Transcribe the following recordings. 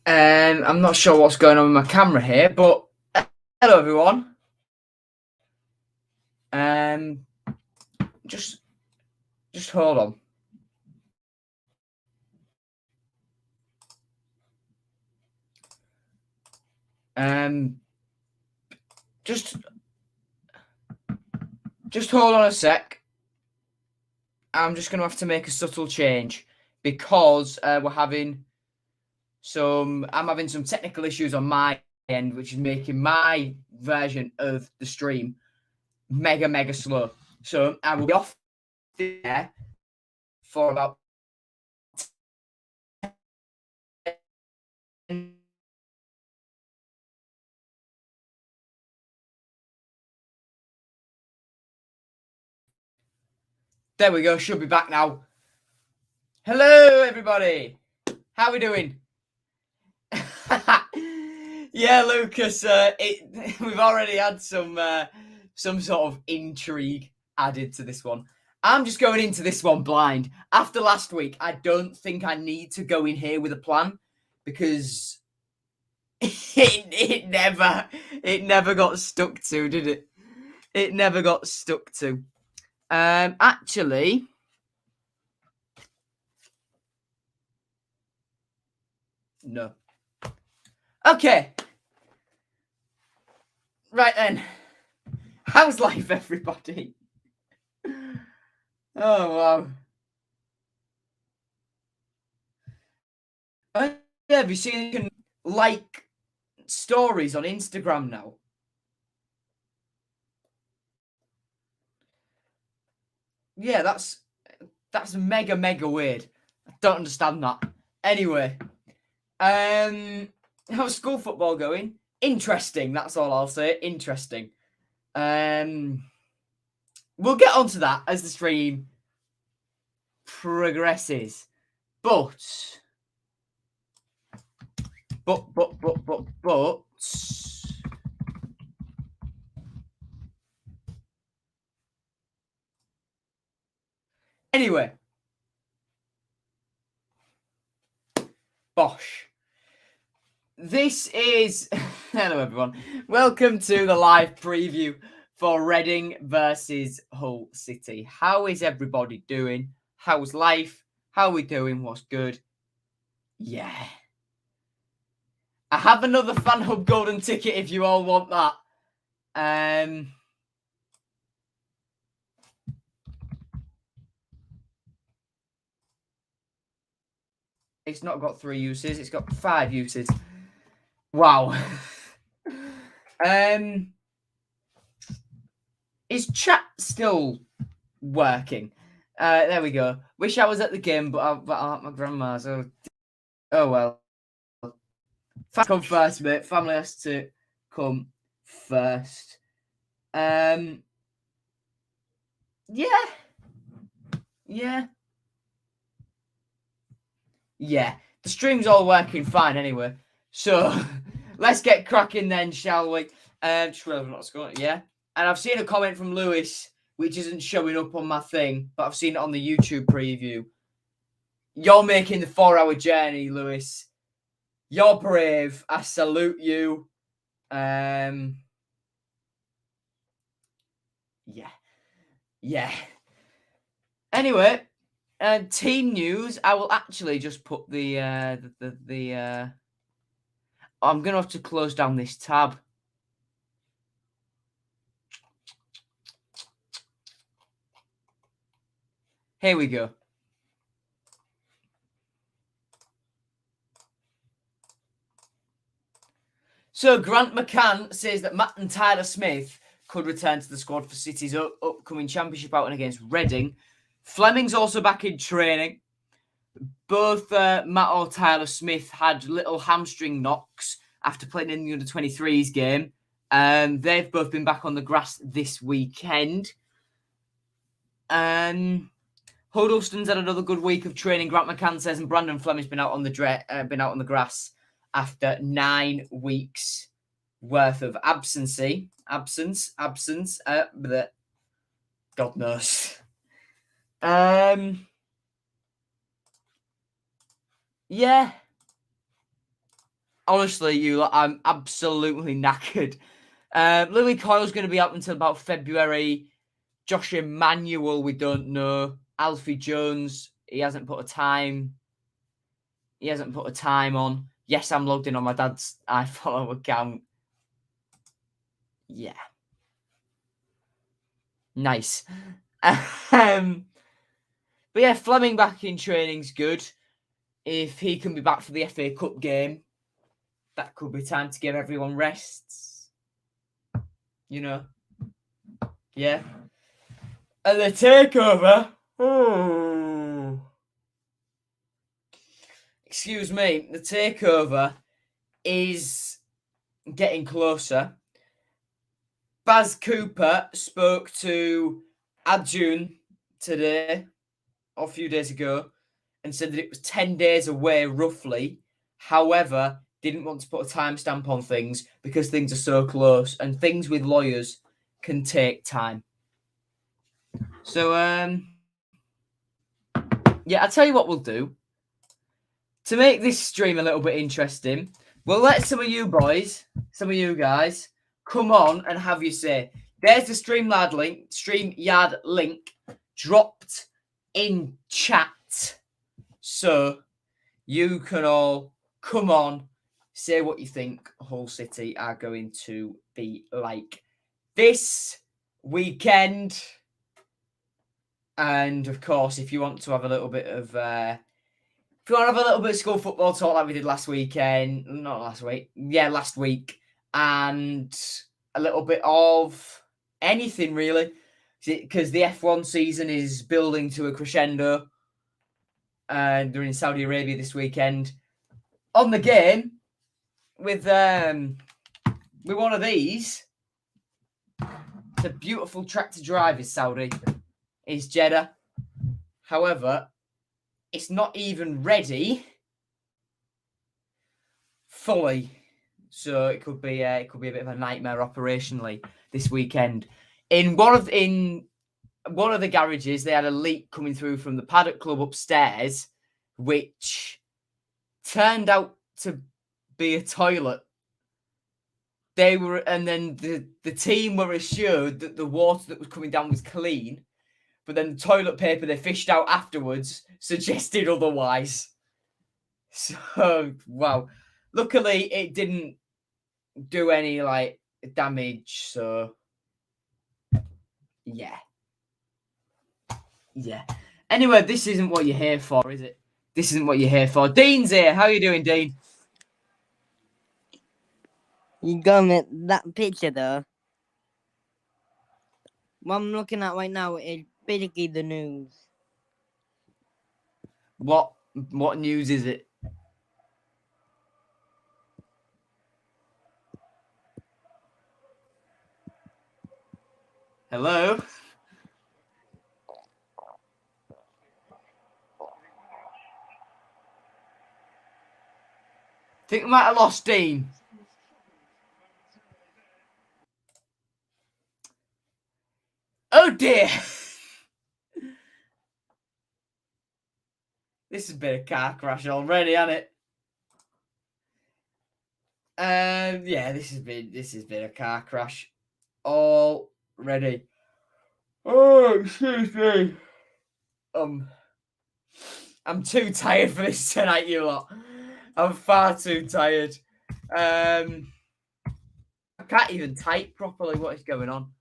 I'm not sure what's going on with my camera here, but hello everyone. Just hold on. Just hold on a sec. I'm just going to have to make a subtle change because I'm having some technical issues on my end, which is making my version of the stream mega slow. So I will be off there for about 10. There we go. Should be back now. Hello, everybody. How are we doing? Yeah, Lucas. We've already had some sort of intrigue added to this one. I'm just going into this one blind. After last week, I don't think I need to go in here with a plan because it never got stuck to, did it? It never got stuck to. Actually, no. Okay. Right then. How's life, everybody? Oh, wow. Yeah, have you seen you can like stories on Instagram now? Yeah, that's mega weird. I don't understand that. Anyway, how's school football going? Interesting, that's all I'll say. Interesting. We'll get onto that as the stream progresses. But anyway, bosh. This is hello everyone. Welcome to the live preview for Reading versus Hull City. How is everybody doing? How's life? How are we doing? What's good? Yeah. I have another Fan Hub golden ticket if you all want that. It's not got 3 uses, it's got 5 uses. Wow. Is chat still working? There we go. Wish I was at the game, but I'm at my grandma's. Oh well. Family come first, mate. Family has to come first. Yeah. The stream's all working fine anyway. So let's get cracking then, shall we? Just relevant what's going on. Yeah. And I've seen a comment from Lewis, which isn't showing up on my thing, but I've seen it on the YouTube preview. You're making the 4-hour journey, Lewis. You're brave. I salute you. Yeah. Anyway, team news. I will actually just put the I'm gonna have to close down this tab. Here we go. So Grant McCann says that Matt and Tyler Smith could return to the squad for City's upcoming championship outing against Reading. Fleming's also back in training. Both Matt or Tyler Smith had little hamstring knocks after playing in the under-23s game. They've both been back on the grass this weekend. Huddleston's had another good week of training, Grant McCann says, and Brandon Fleming's been out on the grass after 9 weeks worth of absence. But God knows. Yeah. Honestly, you lot, I'm absolutely knackered. Louis Coyle's going to be up until about February. Josh Emmanuel, we don't know. Alfie Jones, he hasn't put a time. He hasn't put a time on. Yes, I'm logged in on my dad's iFollow account. Yeah. Nice. But yeah, Fleming back in training's good. If he can be back for the FA Cup game, that could be time to give everyone rests. You know. Yeah. And the takeover. Oh. Excuse me. The takeover is getting closer. Baz Cooper spoke to Adjun today, or a few days ago, and said that it was 10 days away roughly. However, didn't want to put a timestamp on things because things are so close, and things with lawyers can take time. So, yeah, I'll tell you what we'll do. To make this stream a little bit interesting, we'll let some of you boys, some of you guys, come on and have your say. There's the StreamYard link dropped in chat. So you can all come on, say what you think Hull City are going to be like this weekend. And of course, if you want to have a little bit of if you want to have a little bit of school football talk like we did last week, and a little bit of anything really, because the F1 season is building to a crescendo, and they're in Saudi Arabia this weekend. On the game with one of these, it's a beautiful track to drive. Is Saudi, is Jeddah. However, it's not even ready fully, so it could be a bit of a nightmare operationally this weekend. In one of the garages, they had a leak coming through from the paddock club upstairs, which turned out to be a toilet. And then the team were assured that the water that was coming down was clean, but then the toilet paper they fished out afterwards suggested otherwise. So, wow. Luckily, it didn't do any, damage, so... Yeah. Yeah. Anyway, this isn't what you're here for, is it? This isn't what you're here for. Dean's here. How are you doing, Dean? You going at that picture, though? What I'm looking at right now is basically the news. What news is it? Hello? Think we might have lost Dean. Oh dear. This has been a car crash already, hasn't it? Yeah, this has been a car crash already. Oh, excuse me. I'm too tired for this tonight, you lot. I'm far too tired. I can't even type properly. What is going on?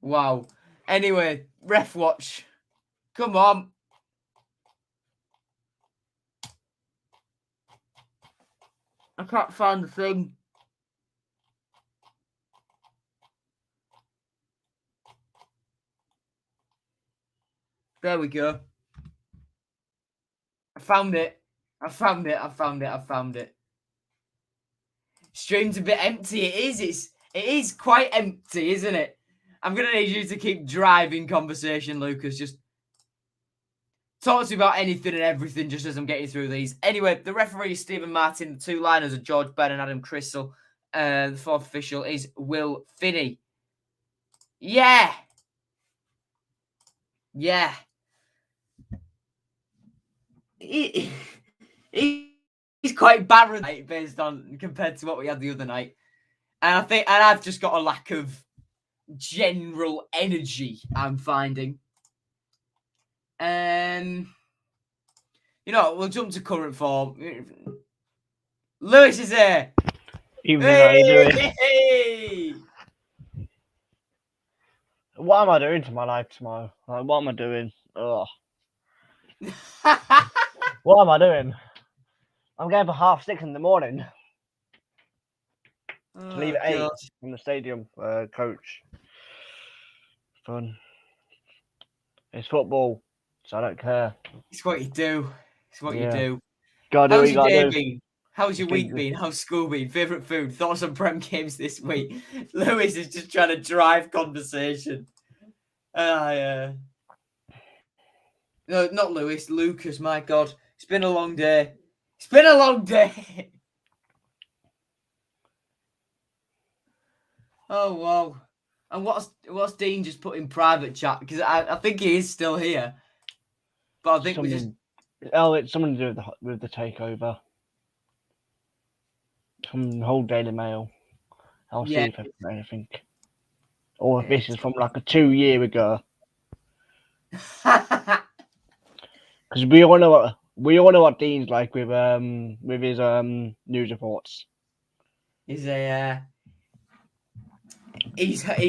Wow. Anyway, ref watch. Come on. I can't find the thing. There we go. I found it. Stream's a bit empty. It is quite empty, isn't it? I'm gonna need you to keep driving conversation, Lucas. Just talk to me about anything and everything just as I'm getting through these. Anyway, the referee is Stephen Martin. The two liners are George Benn and Adam Crystal. The fourth official is Will Finney. Yeah. Yeah. he, he's quite barren based on compared to what we had the other night. And I've just got a lack of general energy, I'm finding. We'll jump to current form. Lewis is here. Evening, how you doing? Hey! What am I doing to my life tomorrow? Like, what am I doing? Ugh. What am I doing? I'm going for 6:30 in the morning to leave at 8 from the stadium. Coach. Fun. It's football, so I don't care. It's what you do. It's what you do. Gotta do what How's you your gotta day do. been? How's your week been? How's school been? Favourite food? Thoughts on Prem games this week? Lewis is just trying to drive conversation. Yeah. No, not Lewis. Lucas, my God. It's been a long day. It's been a long day. Oh, wow. And what's Dean just put in private chat? Because I think he is still here. But I think we just... Oh, it's something to do with the takeover. From the whole Daily Mail. I'll see if I can anything. Or if this is from like a 2 year ago. Because we all know what Dean's like with his news reports. He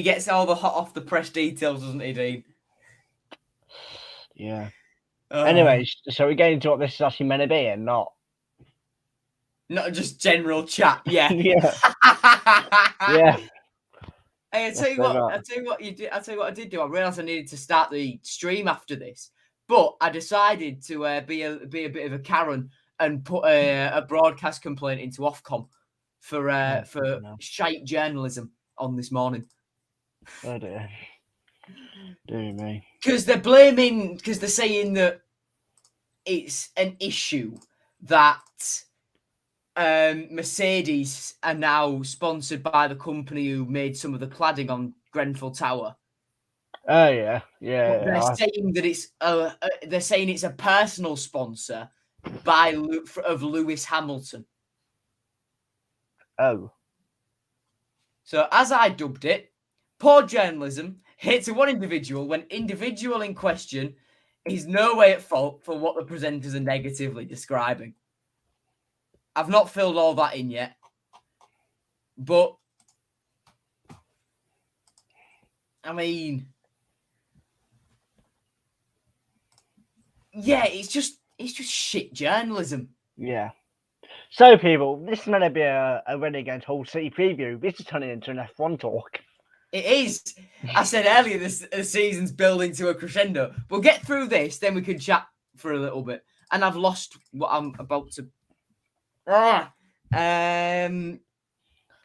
gets all the hot off the press details, doesn't he, Dean? Yeah. Anyway, so we're getting to what this is actually meant to be, and not just general chat. Yeah. Yeah. Yeah. Hey, I tell you what I did do. I realised I needed to start the stream after this, but I decided to be a bit of a Karen and put a broadcast complaint into Ofcom for shite journalism on this morning. Oh dear. Dear me. Because they're saying that it's an issue that Mercedes are now sponsored by the company who made some of the cladding on Grenfell Tower. Oh yeah. They're saying that they're saying it's a personal sponsor of Lewis Hamilton. Oh. So as I dubbed it, poor journalism hits one individual when individual in question is no way at fault for what the presenters are negatively describing. I've not filled all that in yet, but I mean, yeah, it's just shit journalism. Yeah. So people, this is meant to be a Renegade Hull City preview. This is turning into an F1 talk. It is. I said earlier the season's building to a crescendo. We'll get through this, then we can chat for a little bit. And I've lost what I'm about to. I'm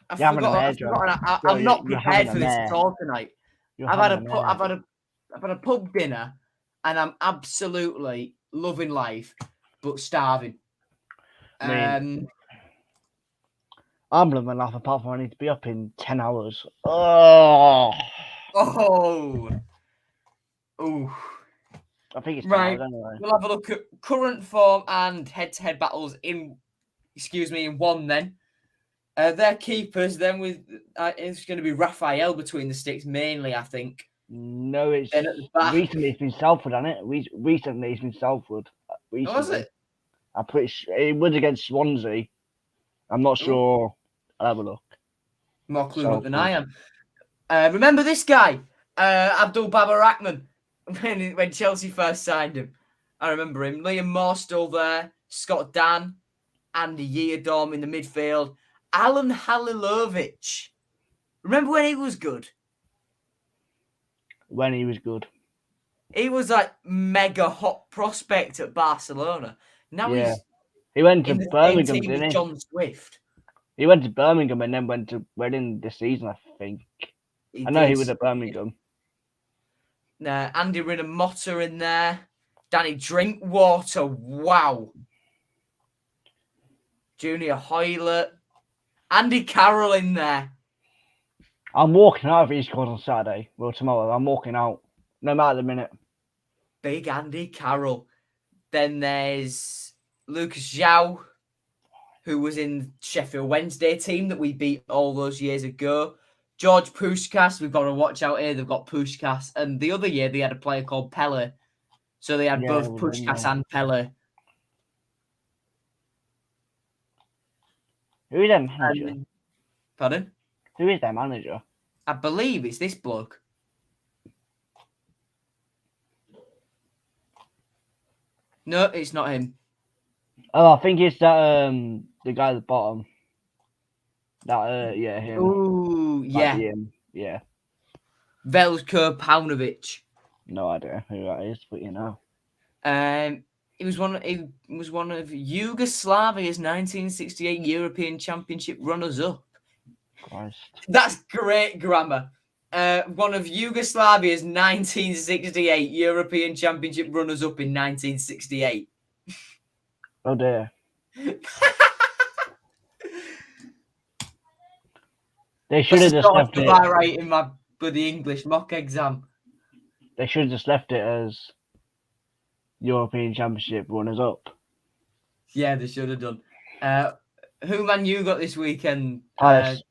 not prepared for this at all tonight. I've had a pub dinner, and I'm absolutely loving life, but starving. I'm loving life apart from I need to be up in 10 hours. Oh. I think it's 10 hours anyway. We'll have a look at current form and head-to-head battles in one then. Their keepers then it's going to be Raphael between the sticks mainly, I think. No, it's recently it's been Salford, hasn't it? Recently it's been Salford. Was it? I'm pretty sure it was against Swansea. I'm not sure. I'll have a look. More clued up than I am. Remember this guy, Abdul Babar Rahman, when Chelsea first signed him? I remember him. Liam Moore still there. Scott Dan, Andy Yeardom in the midfield. Alan Halilovic. Remember when he was good? When he was good. He was like mega hot prospect at Barcelona. Now he went to Birmingham, didn't he? John Swift. He went to Birmingham and then went to Reading this season, I think. He was at Birmingham. Andy Rinamotta in there. Danny Drinkwater. Wow. Junior Hoylett. Andy Carroll in there. I'm walking out if he scores on Saturday. Well, tomorrow. I'm walking out. No matter the minute. Big Andy Carroll. Then there's Lucas Zhao, who was in Sheffield Wednesday team that we beat all those years ago. George Puskás, we've got to watch out here. They've got Puskás. And the other year, they had a player called Pele. So they had both Puskás and Pele. Who is their manager? Pardon? Who is their manager? I believe it's this bloke. No, it's not him. Oh, I think it's that the guy at the bottom. That yeah, him. Ooh, yeah. Yeah. Veljko Paunovic. No idea who that is, but you know. He was one of Yugoslavia's 1968 European Championship runners-up. Christ. That's great grammar. One of Yugoslavia's 1968 European Championship runners-up in 1968. Oh dear. They should have just left it. Right in my bloody English mock exam. They should have just left it as European Championship runners-up. Yeah, they should have done. Who Man U got this weekend? Palace.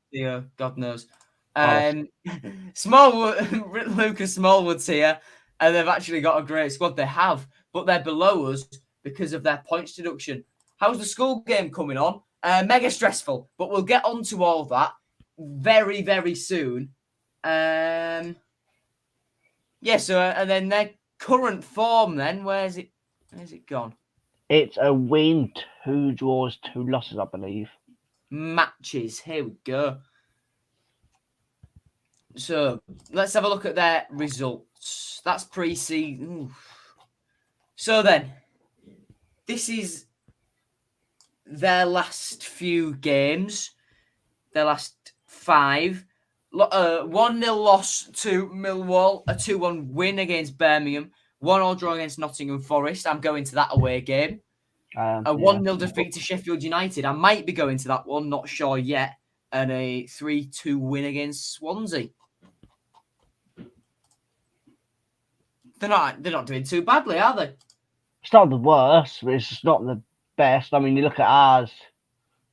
God knows. Palace. Lucas Smallwood's here, and they've actually got a great squad. They have, but they're below us because of their points deduction. How's the school game coming on? Mega stressful, but we'll get on to all that very, very soon. Yeah, so and then their current form then, where's it gone? It's a win, 2 draws, 2 losses, I believe. Matches. Here we go. So let's have a look at their results. That's pre-season. So then, this is their last few games. Their last 5. 1-0 loss to Millwall, a 2-1 win against Birmingham, 1-1 draw against Nottingham Forest. I'm going to that away game. A 1-0 defeat to Sheffield United. I might be going to that one, not sure yet. And a 3-2 win against Swansea. They're not doing too badly, are they? It's not the worst, but it's just not the best. I mean, you look at ours,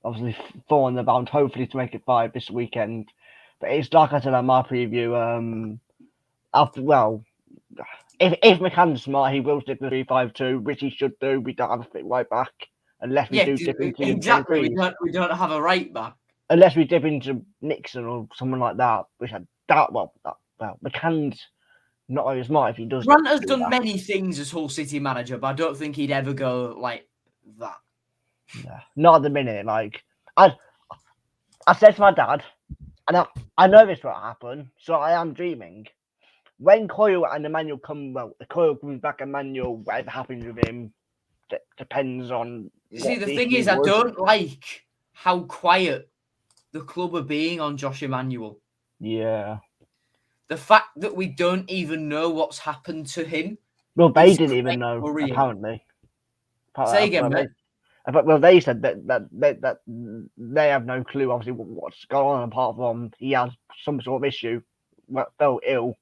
obviously 4 on the bound, hopefully to make it 5 this weekend. But it's like I said on my preview, if McCann's smart, he will stick with 3-5-2, which he should do. We don't have a fit right back unless we do dip into exactly. We don't have a right back unless we dip into Nixon or someone like that. Which I doubt. McCann's not very smart if he does. Grant has done many things as Hull City manager, but I don't think he'd ever go like that. Yeah, not at the minute. Like I said to my dad, and I know this will happen, so I am dreaming. When Coyle and Emmanuel Coyle comes back, Emmanuel, whatever happens with him, depends on. See, the thing is, I don't like how quiet the club are being on Josh Emmanuel. Yeah. The fact that we don't even know what's happened to him. Well, they didn't even know, apparently. Say again, mate. Well, they said that they have no clue, obviously, what's going on, apart from he has some sort of issue, fell ill,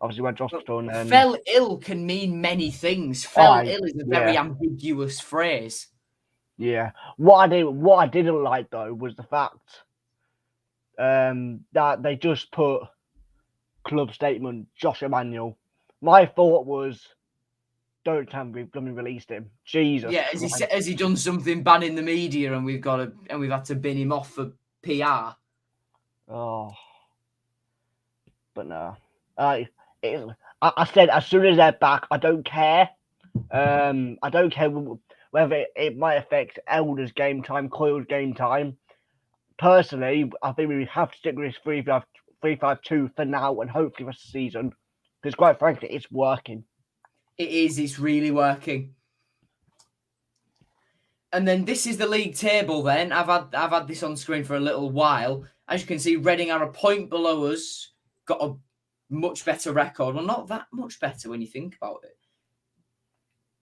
obviously went to hospital. And then... Fell ill can mean many things. Fell ill is a very ambiguous phrase. Yeah. What I didn't like, though, was the fact that they just put club statement, Josh Emmanuel. My thought was, don't tell me we've released him. Jesus. Yeah, has he done something bad in the media and we've had to bin him off for PR? Oh, but no. I said as soon as they're back, I don't care. I don't care whether it might affect Elder's game time, Coyle's game time. Personally, I think we have to stick with this 3-5-2 for now and hopefully for the season, because quite frankly, it's working. It is. It's really working. And then this is the league table. Then I've had this on screen for a little while. As you can see, Reading are a point below us. Got a much better record. Well, not that much better when you think about it.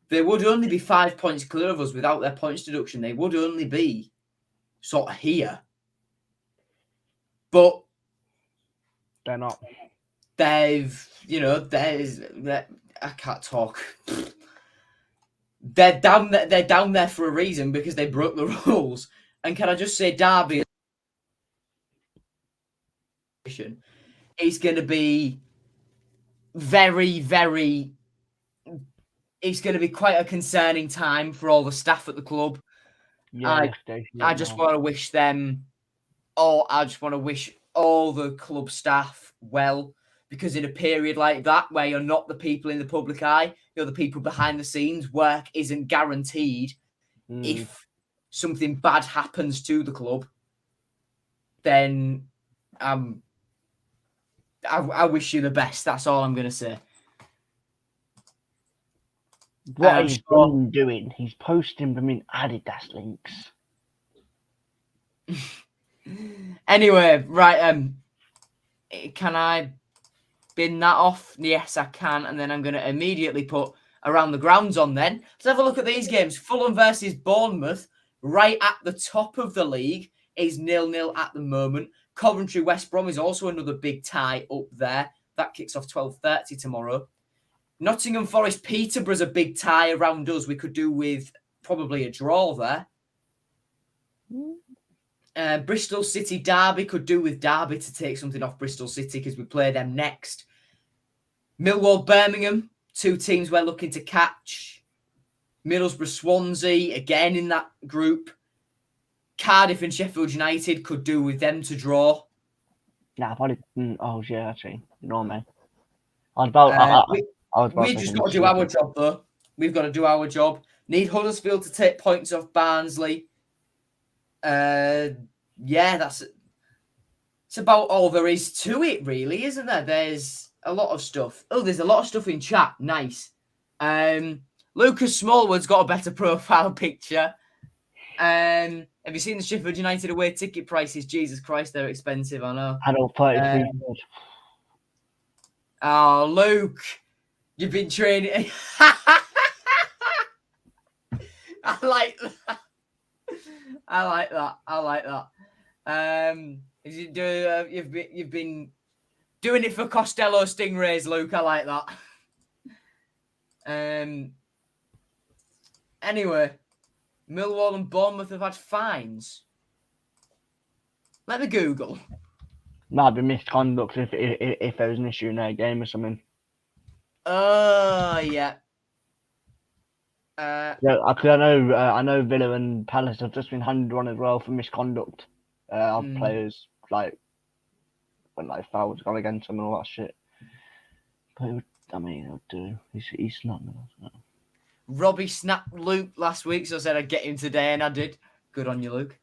They would only be 5 points clear of us without their points deduction. They would only be sort of here. But they're not. I can't talk. They're down there. They're down there for a reason because they broke the rules. And can I just say, Derby is going to be very, very. It's going to be quite a concerning time for all the staff at the club. Yeah, I just want to wish them, I just want to wish all the club staff well, because in a period like that, where you're not the people in the public eye, you're the people behind the scenes, work isn't guaranteed. If something bad happens to the club, then I wish you the best. That's all I'm going to say. What he's been doing, he's posting them in Adidas links. Anyway, right, can I bin that off? Yes, I can. And then I'm going to immediately put around the grounds on then. Let's have a look at these games. Fulham versus Bournemouth, right at the top of the league, is 0-0 at the moment. Coventry West Brom is also another big tie up there. That kicks off 12:30 tomorrow. Nottingham Forest Peterborough's a big tie around us. We could do with probably a draw there. Bristol City Derby could do with Derby to take something off Bristol City because we play them next. Millwall Birmingham, two teams we're looking to catch. Middlesbrough Swansea, again in that group. Cardiff and Sheffield United could do with them to draw. Nah, probably. Oh, yeah, actually. You know what I mean? We just got to do our job, though. We've got to do our job. Need Huddersfield to take points off Barnsley. Yeah, it's about all there is to it, really, isn't there? There's a lot of stuff. Oh, there's a lot of stuff in chat. Nice. Lucas Smallwood's got a better profile picture. Have you seen the Sheffield United away ticket prices? Jesus Christ, they're expensive, I know. Adult 33. Oh, Luke, you've been training. I like that. I like that. You've been doing it for Costello Stingrays, Luke. I like that. Anyway, Millwall and Bournemouth have had fines. Let me Google. Might be misconduct if there was an issue in their game or something. Oh, yeah. Yeah, I know Villa and Palace have just been handed one as well for misconduct of players, like when like fouls gone against them and all that shit. But it would do. He's not. Robbie snapped Luke last week, so I said I'd get him today, and I did. Good on you, Luke.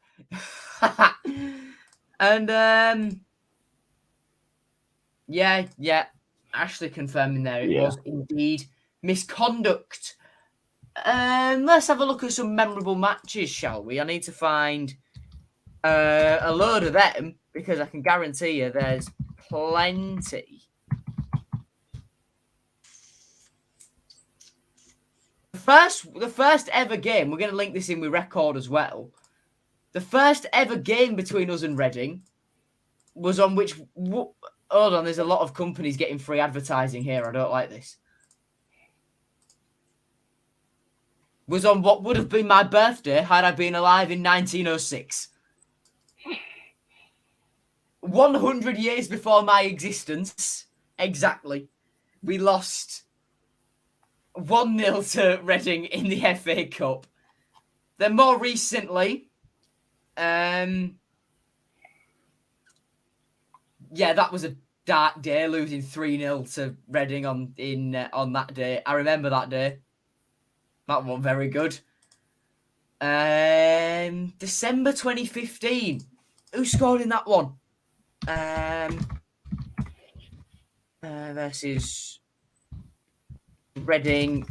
And yeah, Ashley confirming there it was indeed misconduct. Let's have a look at some memorable matches, shall we? I need to find a load of them because I can guarantee you there's plenty. The first ever game, we're going to link this in with record as well. The first ever game between us and Reading was on which... Hold on, there's a lot of companies getting free advertising here. I don't like this. Was on what would have been my birthday had I been alive in 1906. 100 years before my existence, exactly. We lost 1-0 to Reading in the FA Cup. Then more recently, yeah, that was a dark day, losing 3-0 to Reading on that day. I remember that day. That wasn't very good. December 2015. Who scored in that one? Versus Reading,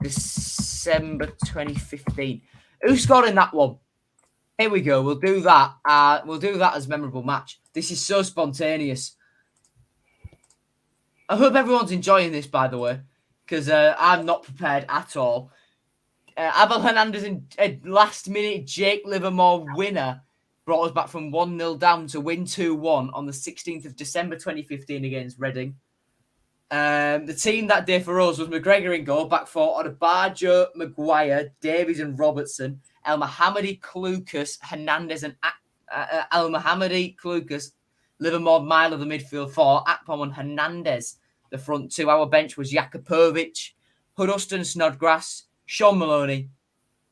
December 2015. Who scored in that one? Here we go. We'll do that. We'll do that as memorable match. This is so spontaneous. I hope everyone's enjoying this, by the way, because I'm not prepared at all. Abel Hernandez in a last-minute Jake Livermore winner brought us back from 1-0 down to win 2-1 on the 16th of December 2015 against Reading. The team that day for us was McGregor in goal, back four, Odebajo, Maguire, Davies and Robertson, El Mohammadi, Clucas, Hernandez and El Mohammadi, Clucas, Livermore, Mile of the midfield four, Akpom and Hernandez, the front two. Our bench was Jakupovic, Huddleston, Snodgrass, Sean Maloney,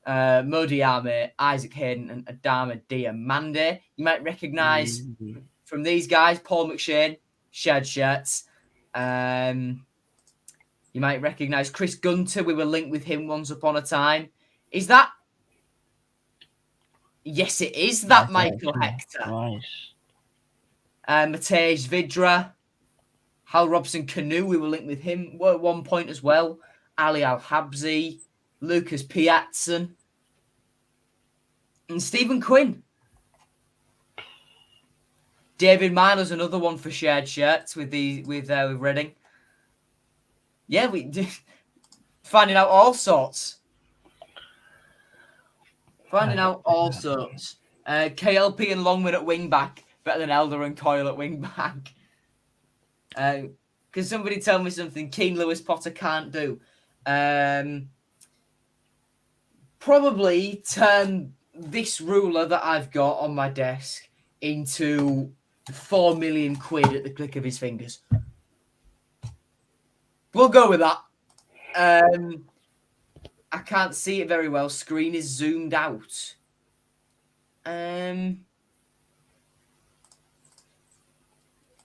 Modi Arme, Isaac Hayden and Adama Diamande. You might recognise from these guys, Paul McShane, Shed Shirts. You might recognise Chris Gunter. We were linked with him once upon a time. Is that? Yes, it is. That Michael Hector. Nice. Matej Vidra. Hal Robson Canoe. We were linked with him at one point as well. Ali Al-Habzi. Lucas Piatzen. And Stephen Quinn. David Miler's another one for shared shirts with Reading. Yeah, we did finding out all sorts. KLP and Longman at wing back, better than Elder and Coyle at wing back. Can somebody tell me something Keane Lewis Potter can't do? Probably turn this ruler that I've got on my desk into 4 million quid at the click of his fingers. We'll go with that. I can't see it very well. Screen is zoomed out.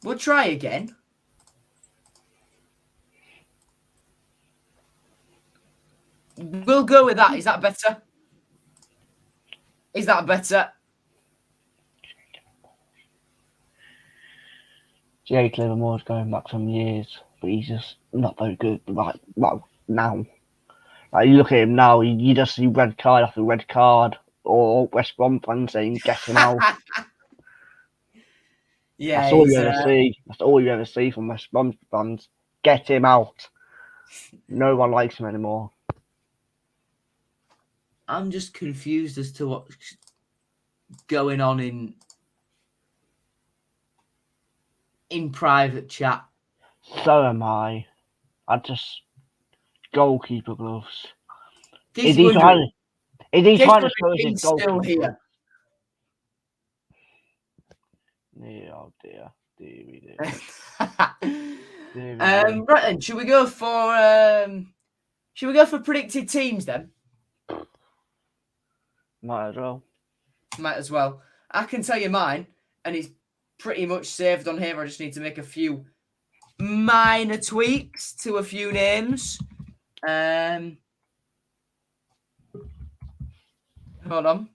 We'll try again. We'll go with that. Is that better? Is that better? Jake Livermore's going back some years, but he's just not very good. Like, well, now. Like, you look at him now, you just see red card after red card, or West Brom fans saying, get him out. Yeah, that's all you ever see. That's all you ever see from West Brom fans. Get him out. No one likes him anymore. I'm just confused as to what's going on in private chat. So am I. Goalkeeper gloves. Is he trying to show us his goalkeeper gloves? Yeah, oh dear. Right then, should we go for predicted teams then? Might as well. I can tell you mine, and it's pretty much saved on here. I just need to make a few minor tweaks to a few names. Hold on.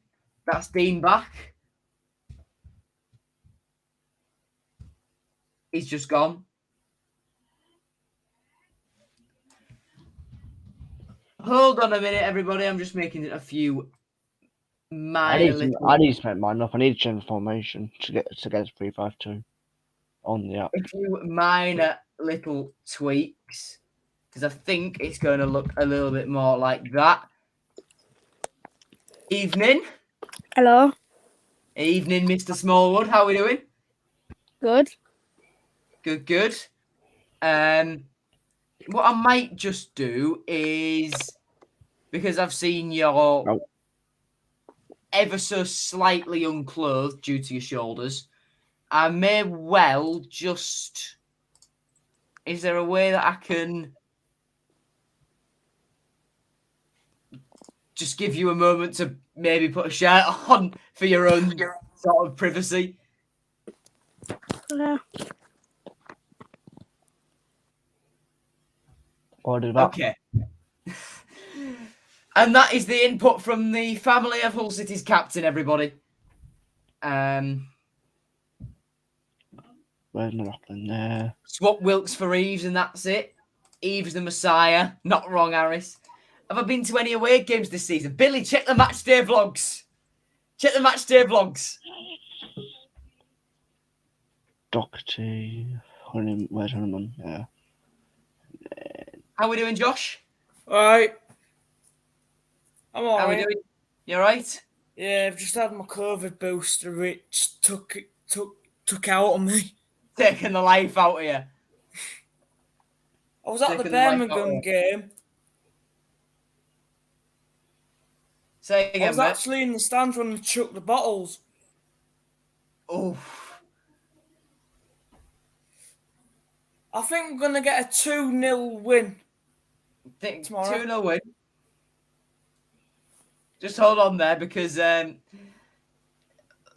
That's Dean back. He's just gone. Hold on a minute, everybody. I'm just making a few minor. I need to make mine up. I need to change the formation to get 3-5-2 on the app. A few minor little tweaks because I think it's going to look a little bit more like that. Evening. Hello. Evening, Mr. Smallwood. How are we doing? Good. Good. What I might just do is, because I've seen you're ever so slightly unclothed due to your shoulders, I may well just... Is there a way that I can just give you a moment to maybe put a shirt on for your own sort of privacy? Okay. And that is the input from the family of Hull City's captain, everybody. Where's nothing there? Swap Wilkes for Eves, and that's it. Eves the Messiah. Not wrong, Harris. Have I been to any away games this season? Billy, check the Matchday vlogs. Check the Matchday vlogs. Doherty. Where's Honeyman? Yeah. How we doing, Josh? All right. I'm all How right. we doing? You all right? Yeah, I've just had my COVID booster, which took out on me. Taking the life out of you. I was at the Taking the mic Birmingham out. game. Say I again, was mate. actually in the stands when they chucked the bottles. Oh, I think we're going to get a 2-0 win think tomorrow. 2-0 win. Just hold on there because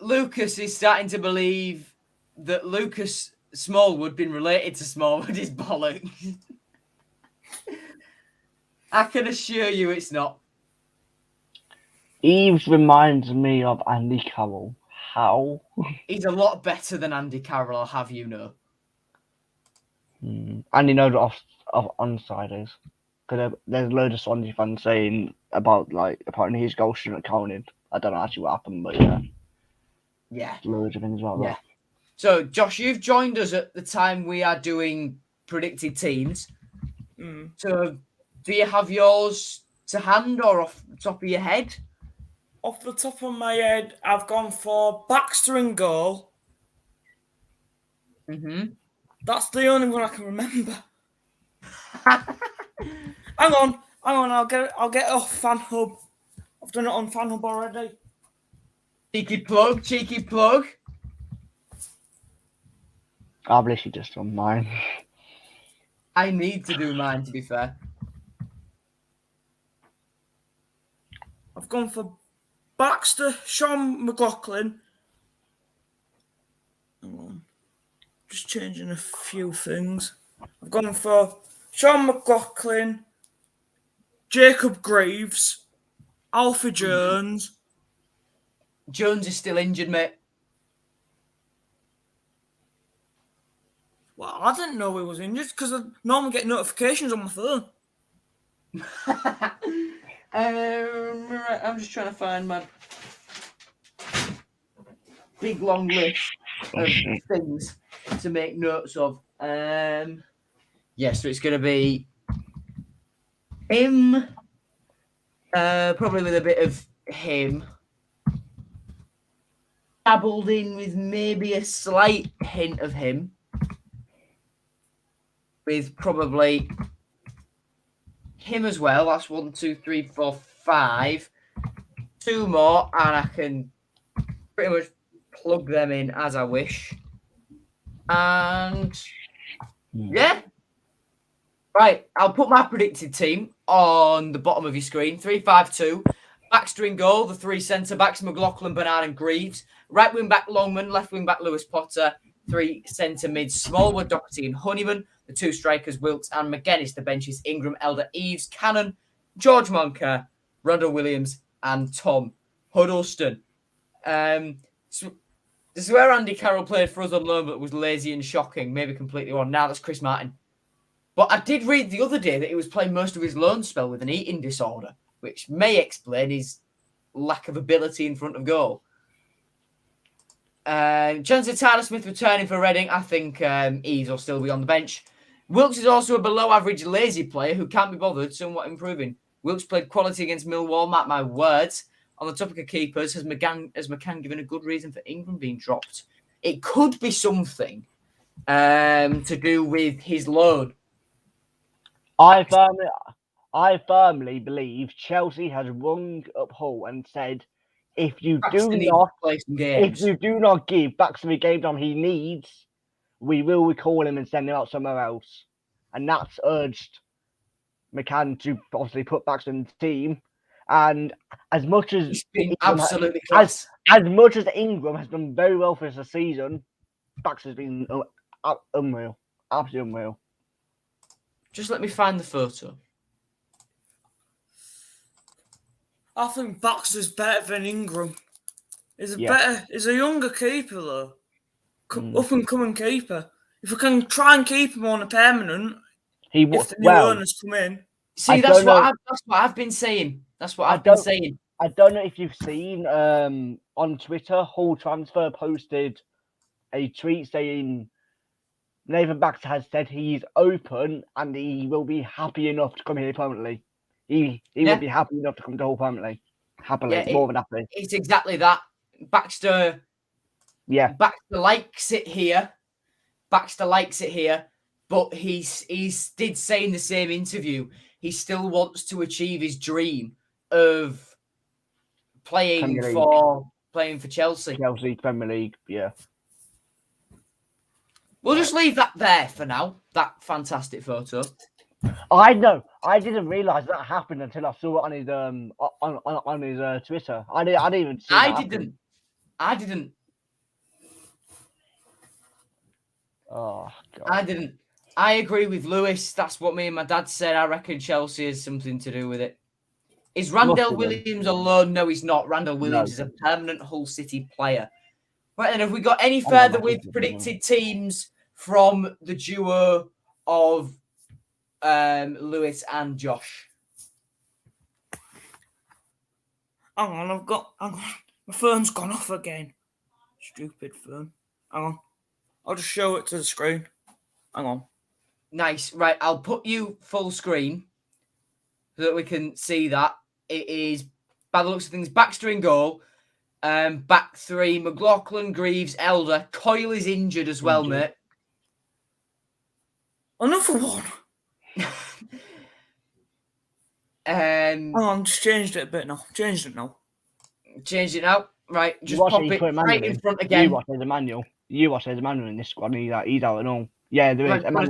Lucas is starting to believe that Lucas Smallwood being related to Smallwood is bollocks. I can assure you it's not. Eves reminds me of Andy Carroll. How? He's a lot better than Andy Carroll, I'll have you know. And he knows what off onside is. Because there's loads of Swansea fans saying about, like, apparently his goal shouldn't have counted. I don't know actually what happened, but yeah. Yeah. Loads of things about Yeah. that. So, Josh, you've joined us at the time we are doing predicted teams. So, do you have yours to hand or off the top of your head? Off the top of my head, I've gone for Baxter in goal. Mm-hmm. That's the only one I can remember. Hang on. I'll get it off Fan Hub. I've done it on Fan Hub already. Cheeky plug. I've literally just done mine. I need to do mine, to be fair. I've gone for Baxter, Sean McLaughlin. Hang on. Just changing a few things. I've gone for Sean McLaughlin, Jacob Greaves, Alfie Jones. Jones is still injured, mate. Well, I didn't know he was injured because I normally get notifications on my phone. Right, I'm just trying to find my big long list of things to make notes of. Yeah, so it's going to be him, probably with a bit of him, dabbled in with maybe a slight hint of him, with probably him as well. That's 1, 2, 3, 4, 5. 2 more, and I can pretty much plug them in as I wish. And yeah. Right, I'll put my predicted team on the bottom of your screen. 3-5-2. Baxter in goal, the 3 centre-backs, McLaughlin, Bernard and Greaves. Right wing-back, Longman. Left wing-back, Lewis Potter. 3 centre-mids, Smallwood, Doherty and Honeyman. The 2 strikers, Wilkes and McGuinness. The benches, Ingram, Elder, Eves, Cannon, George Monker, Randall Williams and Tom Huddleston. So this is where Andy Carroll played for us on loan, but was lazy and shocking. Maybe completely wrong. Now that's Chris Martin. But I did read the other day that he was playing most of his loan spell with an eating disorder, which may explain his lack of ability in front of goal. Chance of Tyler Smith returning for Reading. I think Eves will still be on the bench. Wilkes is also a below-average lazy player who can't be bothered, somewhat improving. Wilkes played quality against Millwall, mark my words. On the topic of keepers, has McCann given a good reason for Ingram being dropped? It could be something to do with his loan. I firmly believe Chelsea has rung up Hull and said, if you do not give Baxter the game time he needs, we will recall him and send him out somewhere else. And that's urged McCann to obviously put Baxter in the team. And as much as He's been Ingram absolutely class. as much as Ingram has done very well for this season, Baxter's been unreal, absolutely unreal. Just let me find the photo. I think Baxter's better than Ingram. He's a younger keeper though. Up and coming keeper. If we can try and keep him on a permanent, if the new owners come in. See, that's what I've been saying. That's what I've been saying. I don't know if you've seen on Twitter, Hull Transfer posted a tweet saying Nathan Baxter has said he's open and he will be happy enough to come here permanently. He would be happy enough to come to Hull permanently. Happily, more than happy. It's exactly that. Baxter likes it here. but he did say in the same interview he still wants to achieve his dream of playing Premier for Chelsea. Chelsea Premier League, yeah. We'll just leave that there for now. That fantastic photo. I know. I didn't realise that happened until I saw it on his on his Twitter. I didn't even see. I didn't. Oh God. I didn't. I agree with Lewis. That's what me and my dad said. I reckon Chelsea has something to do with it. Is Randall Williams alone? No, he's not. Randall Williams is a permanent Hull City player. Right, and have we got any further with predicted teams from the duo of Lewis and Josh? Hang on, my phone's gone off again. Stupid phone. Hang on. I'll just show it to the screen. Hang on. Nice. Right, I'll put you full screen so that we can see that. It is, by the looks of things, Baxter in goal. Back three, McLaughlin, Greaves, Elder. Coyle is injured as well, mate. Another one. Hang on, just changed it a bit now. Changed it now. Right, just pop it right in front again. You watch there's Emmanuel. In this squad. He's out and all. Yeah, there is. You might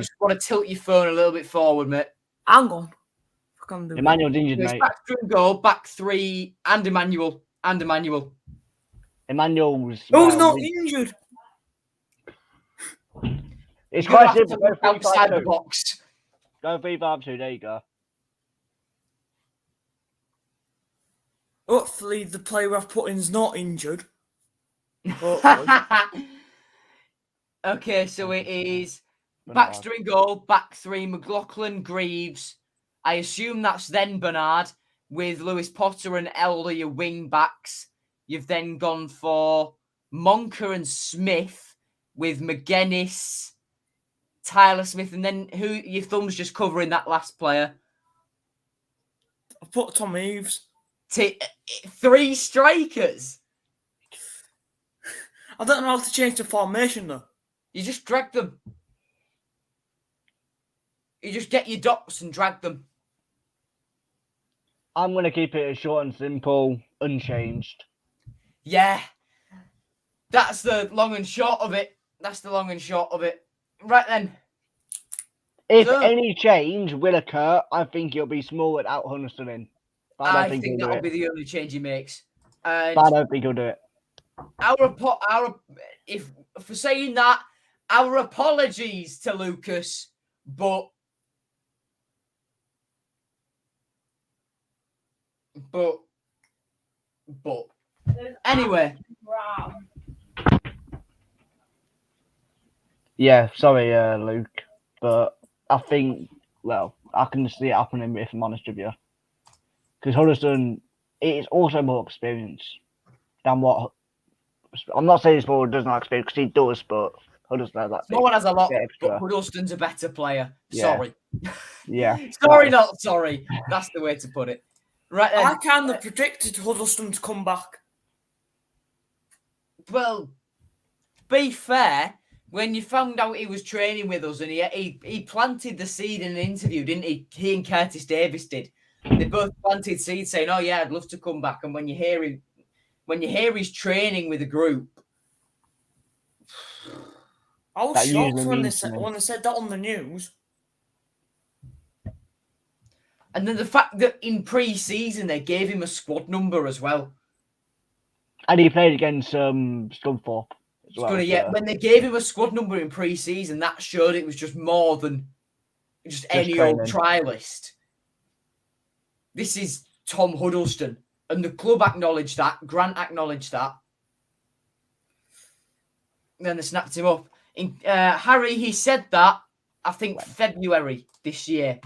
just want to tilt your phone a little bit forward, mate. Hang on. Emmanuel's injured, mate. Baxter in goal, back three, and Emmanuel. Emmanuel's. Who's not injured? It's quite simple. Go outside the box. Go 3-5-2. There you go. Hopefully, the player I've put in is not injured. Okay, so it is Baxter in goal, back three, McLaughlin, Greaves. I assume that's then Bernard with Lewis Potter and Elder, your wing backs. You've then gone for Monker and Smith with McGuinness, Tyler Smith, and then who your thumb's just covering that last player. I put Tom Eaves. Three strikers. I don't know how to change the formation though. You just drag them. You just get your dots and drag them. I'm going to keep it as short and simple, unchanged. Yeah. That's the long and short of it. Right then. If any change will occur, I think it'll be small without Huddleston in. I think that'll be the only change he makes. But I don't think he'll do it. If for saying that, our apologies to Lucas, but anyway. Yeah, sorry, Luke, but I think, well, I can see it happening if I'm honest with you. Because Huddleston is also more experience than what. I'm not saying Sport doesn't have experience because he does, but Huddleston has that. No one has a lot, but Huddleston's a better player. Yeah. Sorry. Yeah. Not sorry. That's the way to put it. Right then. I kind of predicted Huddleston to come back. Well, be fair, when you found out he was training with us and he planted the seed in an interview, didn't he? He and Curtis Davis did. They both planted seeds saying, "Oh yeah, I'd love to come back." And when you hear he's training with a group, I was shocked when they said that on the news. And then the fact that in pre-season they gave him a squad number as well. And he played against Scunthorpe as well. When they gave him a squad number in pre-season, that showed it was just more than just any training. old trialist. This is Tom Huddleston. And the club acknowledged that. Grant acknowledged that. And then they snapped him up. Harry, he said that, I think, February this year.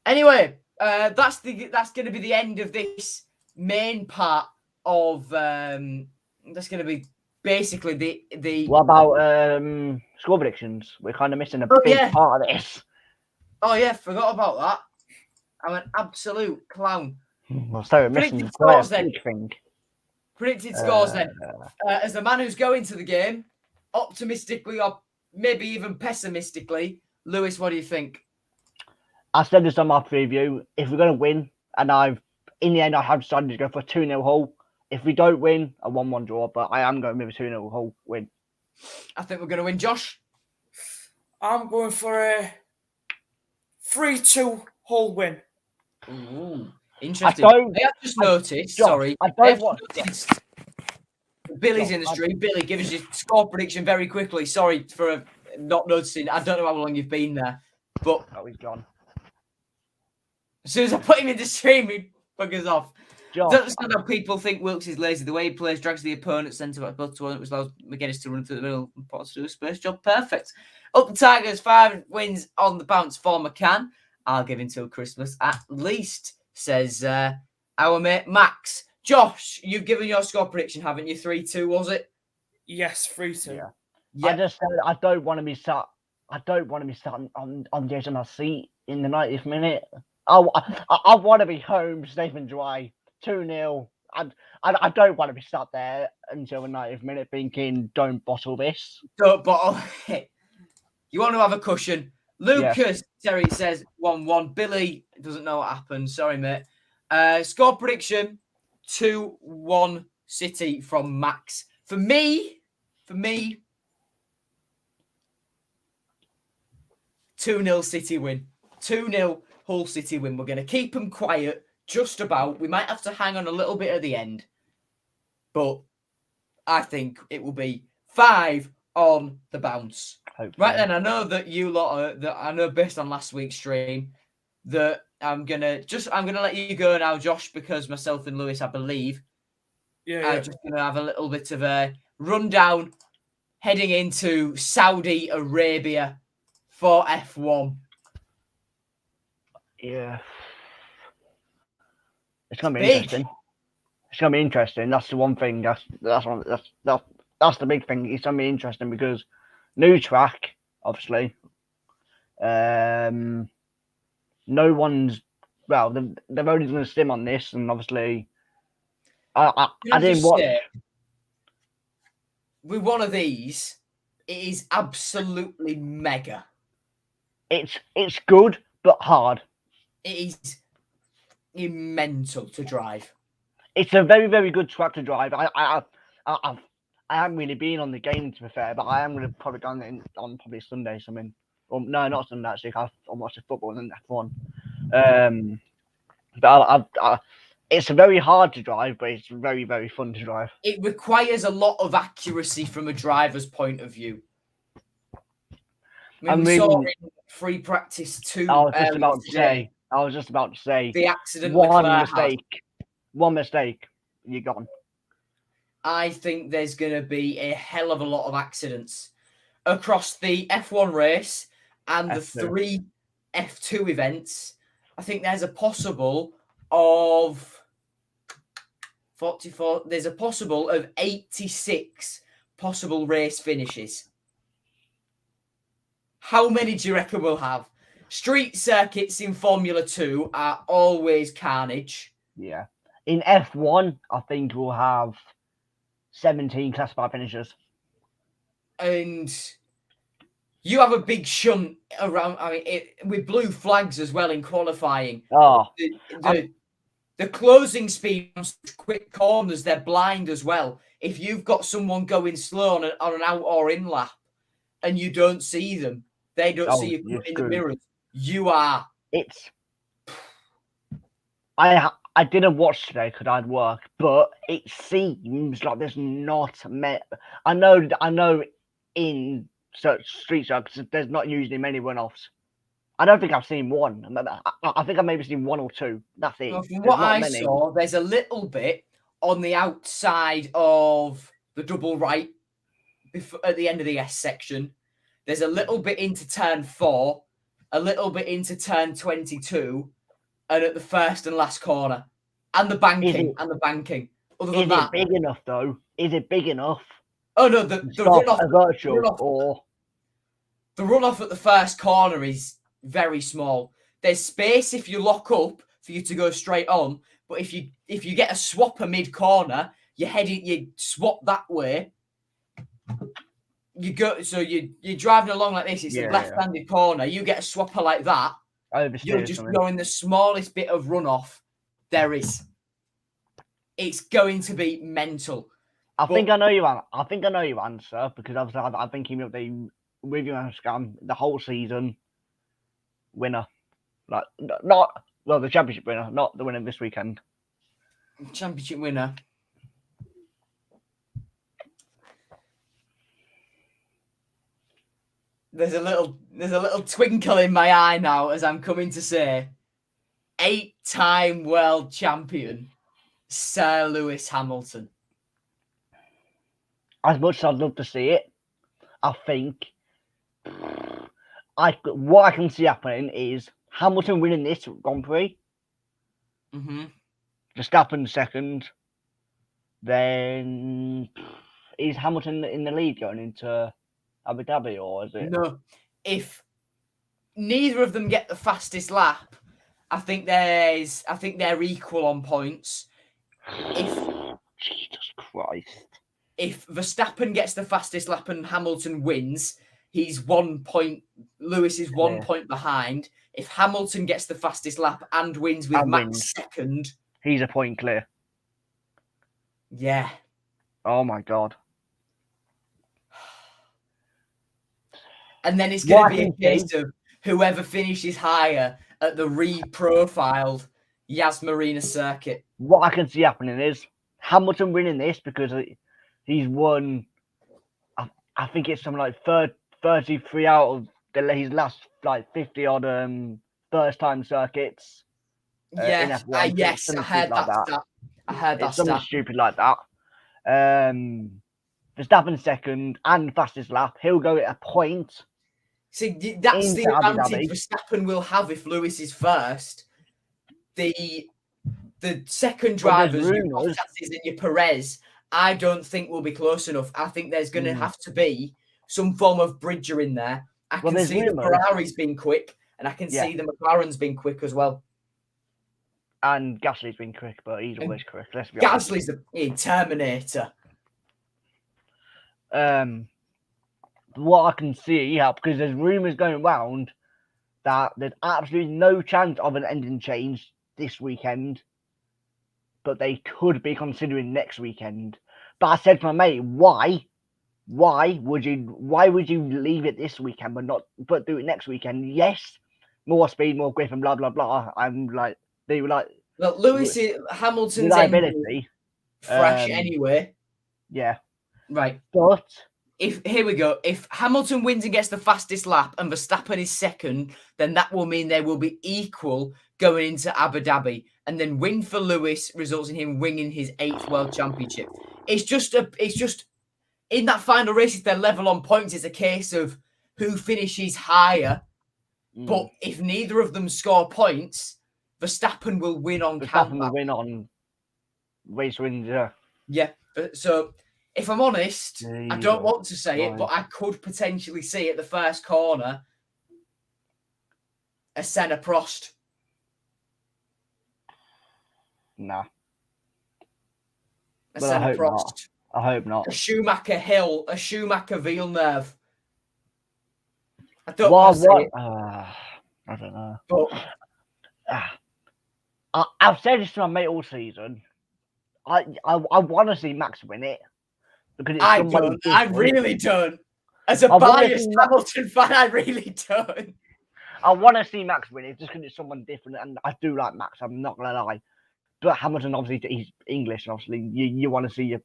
Anyway, that's going to be the end of this main part of... that's going to be basically the... What about score predictions? We're kind of missing a big part of this. Oh, yeah, forgot about that. I'm an absolute clown. Well, so we're missing Predicted scores then. thing. Predicted scores then. As the man who's going to the game, optimistically maybe even pessimistically, Lewis, what do you think? I said this on my preview. If we're going to win, and in the end, I have decided to go for a 2-0 Hull. If we don't win, a 1-1 draw, but I am going with a 2-0 Hull win. I think we're going to win, Josh. I'm going for a 3-2 Hull win. Ooh, interesting. I have just noticed, Josh, sorry. I I don't have want. noticed Billy's in the stream. Billy, give us your score prediction very quickly. Sorry for not noticing. I don't know how long you've been there, but Oh, he's gone. as soon as I put him in the stream, he buggers off. Josh, Don't understand how people think Wilkes is lazy. The way he plays drags the opponent centre back both to one, which allows McGuinness to run through the middle and Potts to do a space job. Perfect. Up the Tigers, 5 wins on the bounce for McCann. I'll give him till Christmas at least, says our mate Max. Josh, you've given your score prediction, haven't you? 3-2, was it? Yes, 3-2. yeah. Yep. I just said I don't want to be sat. I don't want to be sat on the edge of my seat in the 90th minute. I want to be home, safe and dry. 2-0. I don't want to be sat there until the 90th minute thinking, don't bottle this. Don't bottle it. You want to have a cushion. Lucas, Yes. Terry says 1-1. Billy doesn't know what happened. Sorry, mate. Score prediction 2-1 City from Max. For me, 2-0 City win. 2-0 Hull City win. We're going to keep them quiet just about. We might have to hang on a little bit at the end. But I think it will be 5 on the bounce. Hopefully. Right then, I know that you lot I know based on last week's stream that I'm gonna let you go now, Josh, because myself and Lewis, I believe, are just gonna have a little bit of a rundown heading into Saudi Arabia for F1. Yeah. It's gonna be Big. interesting. It's gonna be interesting. That's the one thing. That's the big thing. It's gonna be interesting because new track, obviously. No one's they've only done a sim on this, and obviously, I didn't watch. With one of these, it is absolutely mega. It's good but hard. It is mental to drive. It's a very, very good track to drive. I haven't really been on the game, to be fair, but I am going to probably go on probably Sunday something. Well, no, not Sunday actually. I'll watch the football and F1. But it's very hard to drive, but it's very, very fun to drive. It requires a lot of accuracy from a driver's point of view. I mean, we saw in free practice 2. I was just about to say. The accident. One mistake, you're gone. I think there's going to be a hell of a lot of accidents across the F1 race and the 3 F2 events. I think there's a possible of 44. There's a possible of 86 possible race finishes. How many do you reckon we'll have? Street circuits in Formula 2 are always carnage. Yeah. In F1, I think we'll have 17 classified finishers. And you have a big shunt around, with blue flags as well in qualifying. Oh. The closing speed on quick corners, they're blind as well. If you've got someone going slow on an out or in lap and you don't see them, they don't see you in the mirrors. You are. I didn't watch today because I had work, but it seems like there's not met. I know in such street circuits there's not usually many runoffs. I don't think I've seen one. I think I've maybe seen 1 or 2. That's it. Well, from what I saw, there's a little bit on the outside of the double right at the end of the S section. There's a little bit into turn 4, a little bit into turn 22, and at the first and last corner. And the banking. Other than that. Is it big enough, though? Is it big enough? Oh, no, the runoff. The runoff at the first corner is very small. There's space if you lock up for you to go straight on. But if you get a swapper mid-corner, you swap that way, you're driving along like this. It's a left-handed corner. You get a swapper like that. You'll just go in the smallest bit of runoff there is. It's going to be mental. I think I know your answer because I've been keeping up with you on Scam the whole season. Winner, like not the championship winner, not the winner this weekend. Championship winner. There's a little twinkle in my eye now as I'm coming to say 8-time world champion Sir Lewis Hamilton. As much as I'd love to see it, I think what I can see happening is Hamilton winning this Grand Prix. Mm-hmm. Verstappen second. Then is Hamilton in the lead going into Abu Dhabi, or is it? No. If neither of them get the fastest lap, I think they're equal on points. Jesus Christ. If Verstappen gets the fastest lap and Hamilton wins, he's 1 point. Lewis is 1 point behind. If Hamilton gets the fastest lap and wins with Max second, he's a point clear. Yeah. Oh my God. And then it's going to be a case of whoever finishes higher at the re-profiled Yas Marina circuit. What I can see happening is Hamilton winning this because he's won, I think it's something like 33 out of his last like 50 odd first-time circuits. Yes, I heard that stat. I heard that something stupid like that. Verstappen second and fastest lap. He'll go at a point. See, that's the advantage Verstappen will have if Lewis is first. The second drivers, your Bottas and your Perez, I don't think will be close enough. I think there's going to have to be some form of bridger in there. I can see the Ferrari's been quick, and I can see the McLaren's been quick as well. And Gasly's been quick, but he's always quick. Let's be honest. Gasly's the Terminator. What I can see, because there's rumours going round that there's absolutely no chance of an engine change this weekend, but they could be considering next weekend. But I said to my mate, why would you leave it this weekend but do it next weekend? Yes, more speed, more grip, and blah blah blah. I'm like, they were like, well, Hamilton's reliability fresh anyway. Yeah, right. But here we go. If Hamilton wins and gets the fastest lap and Verstappen is second, then that will mean they will be equal going into Abu Dhabi. And then win for Lewis results in him winning his 8th World Championship. It's just in that final race, if they're level on points, it's a case of who finishes higher. But if neither of them score points, Verstappen will win on countback. Verstappen will win on race wins, yeah. Yeah. So if I'm honest, I don't want to say it, but I could potentially see at the first corner a Senna Prost. Nah. A Senna Prost. I hope not. A Schumacher Hill, a Schumacher Villeneuve. I don't want to say it. I don't know. But I've said this to my mate all season. I want to see Max win it. Because it's I really don't. As a biased Hamilton fan, I really don't. I want to see Max win it just because it's someone different, and I do like Max. I'm not gonna lie, but Hamilton obviously he's English, and obviously you want to see your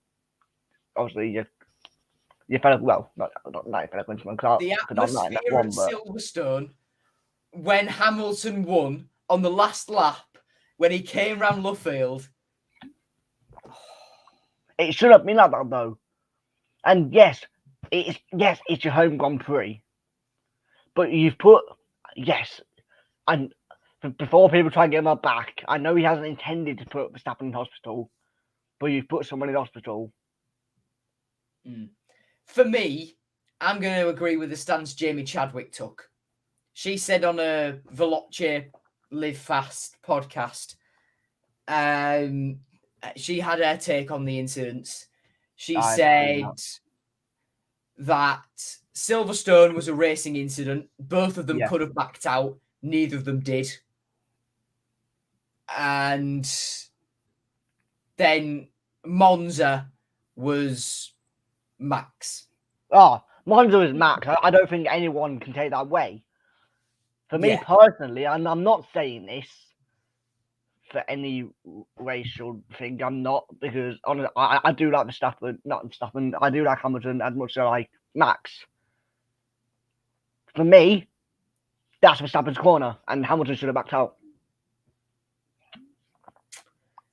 fellow. Well, not fellow countryman. The atmosphere at Silverstone when Hamilton won on the last lap when he came round Luffield. It should have been like that though. And yes, it's your home Grand Prix. But you've put and before people try and get him back, I know he hasn't intended to put Verstappen in hospital, but you've put someone in hospital. For me, I'm going to agree with the stance Jamie Chadwick took. She said on a Veloce Live Fast podcast, she had her take on the incidents. She said that Silverstone was a racing incident. Both of them Yeah. could have backed out. Neither of them did. And then Monza was Max. Oh, Monza is Max. I don't think anyone can take that away. For me Yeah. personally, and I'm not saying this for any racial thing, I'm not, because honestly, I do like Verstappen, I do like Hamilton as much as I like Max. For me, that's Verstappen's corner, and Hamilton should have backed out.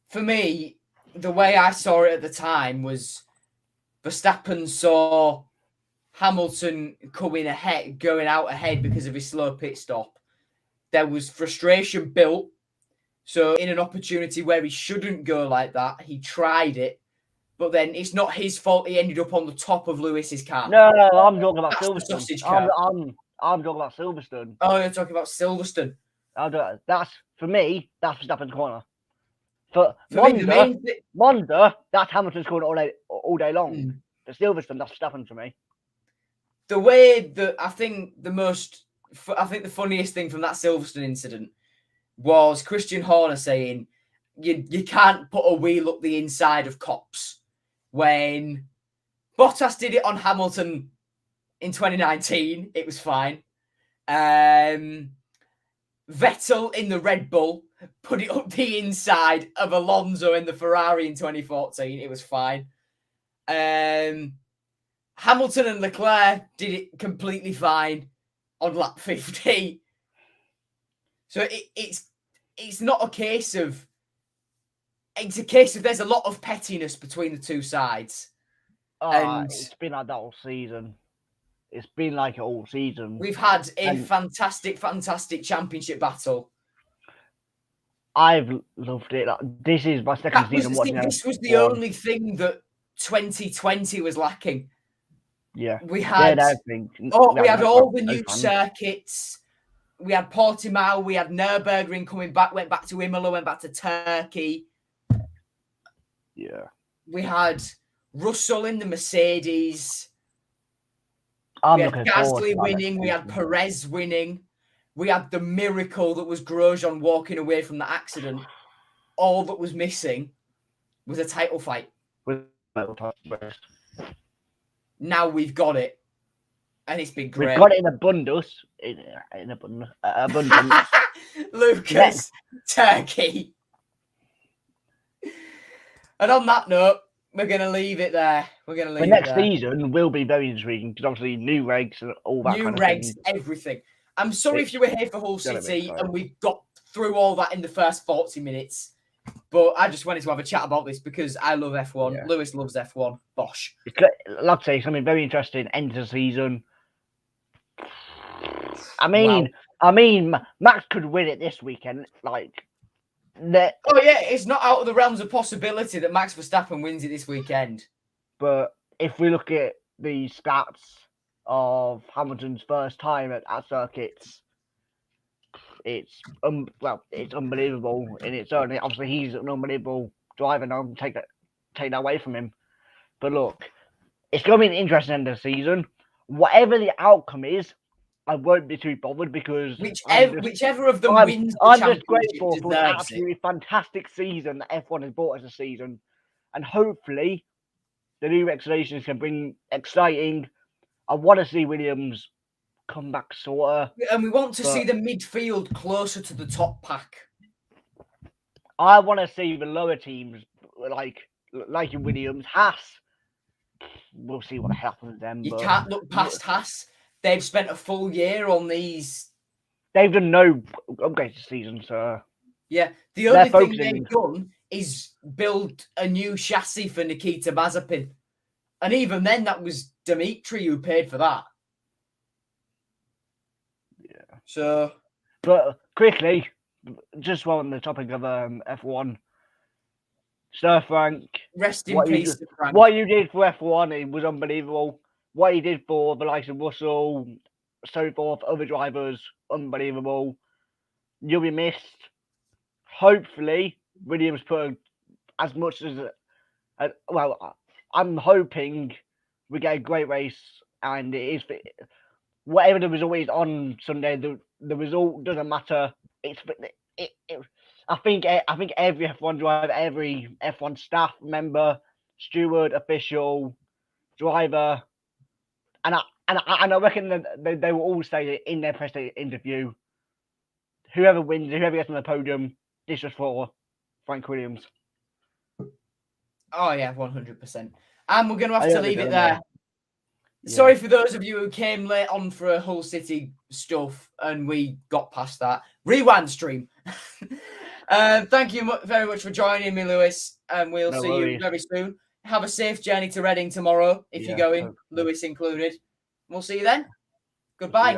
For me, the way I saw it at the time was Verstappen saw Hamilton going out ahead because of his slow pit stop. There was frustration built. So in an opportunity where he shouldn't go like that, he tried it. But then it's not his fault he ended up on the top of Lewis's car. No, I'm talking about That's the Silverstone. sausage curve. I'm talking about Silverstone. Oh, you're talking about Silverstone. That's, for me, that's Verstappen's corner. For me, the main thing... Monza, that's Hamilton's corner all day long. For Silverstone, that's Verstappen for me. The way that I think the funniest thing from that Silverstone incident was Christian Horner saying you can't put a wheel up the inside of cops. When Bottas did it on Hamilton in 2019, it was fine. Vettel in the Red Bull put it up the inside of Alonso in the Ferrari in 2014. It was fine. Hamilton and Leclerc did it completely fine on lap 50. So it's not a case of... It's a case of there's a lot of pettiness between the two sides. And it's been like that all season. It's been like it all season. We've had a fantastic championship battle. I've loved it. This is my second season watching it. This was the only thing that 2020 was lacking. Yeah. We had everything. we had all the new circuits. We had Portimao, we had Nürburgring coming back, went back to Imola, went back to Turkey. Yeah. We had Russell in the Mercedes. We had Gasly winning. We had Perez winning. We had the miracle that was Grosjean walking away from the accident. All that was missing was a title fight. Now we've got it. And it's been great. We've got it in abundance. In abundance. Lucas, Turkey. And on that note, we're going to leave it there. The next season will be very intriguing because obviously new regs and all that. New kind of regs, thing. Everything. I'm sorry if you were here for Hull City and we got through all that in the first 40 minutes. But I just wanted to have a chat about this because I love F1. Yeah. Lewis loves F1. Bosh. Like I say, something very interesting. End of the season. I mean, Max could win it this weekend. It's not out of the realms of possibility that Max Verstappen wins it this weekend. But if we look at the stats of Hamilton's first time at circuits, it's unbelievable in its own. Obviously, he's an unbelievable driver. And I'll take that away from him. But look, it's going to be an interesting end of the season. Whatever the outcome is, I won't be too bothered because whichever of them wins the I'm championship just grateful for an absolutely fantastic season that F1 has brought us a season, and hopefully the new regulations can bring exciting. I want to see Williams come back, and we want to see the midfield closer to the top pack. I want to see the lower teams like in Williams, Haas. We'll see what happens then. You can't look past Haas. They've spent a full year on these. They've done no upgrades this season, so... Yeah, the only thing they've done is build a new chassis for Nikita Mazepin. And even then, that was Dimitri who paid for that. Yeah. So... But quickly, just while on the topic of F1, Sir Frank... Rest in peace, Frank. What you did for F1, it was unbelievable. What he did for the likes of Russell, so forth, other drivers, unbelievable. You'll be missed. Hopefully, Williams put as much as... I'm hoping we get a great race and it is whatever the result is on Sunday. The result doesn't matter. I think every F1 driver, every F1 staff member, steward, official, driver, and I reckon that they will all say it in their press interview. Whoever wins, whoever gets on the podium, this was for Frank Williams. Oh yeah, 100%. And we're going to have to leave it don't there. know. Yeah. Sorry for those of you who came late on for a Hull City stuff and we got past that. Rewind stream. Thank you very much for joining me, Lewis. And we'll see you very soon. Have a safe journey to Reading tomorrow if you're going, Lewis included. We'll see you then. Goodbye.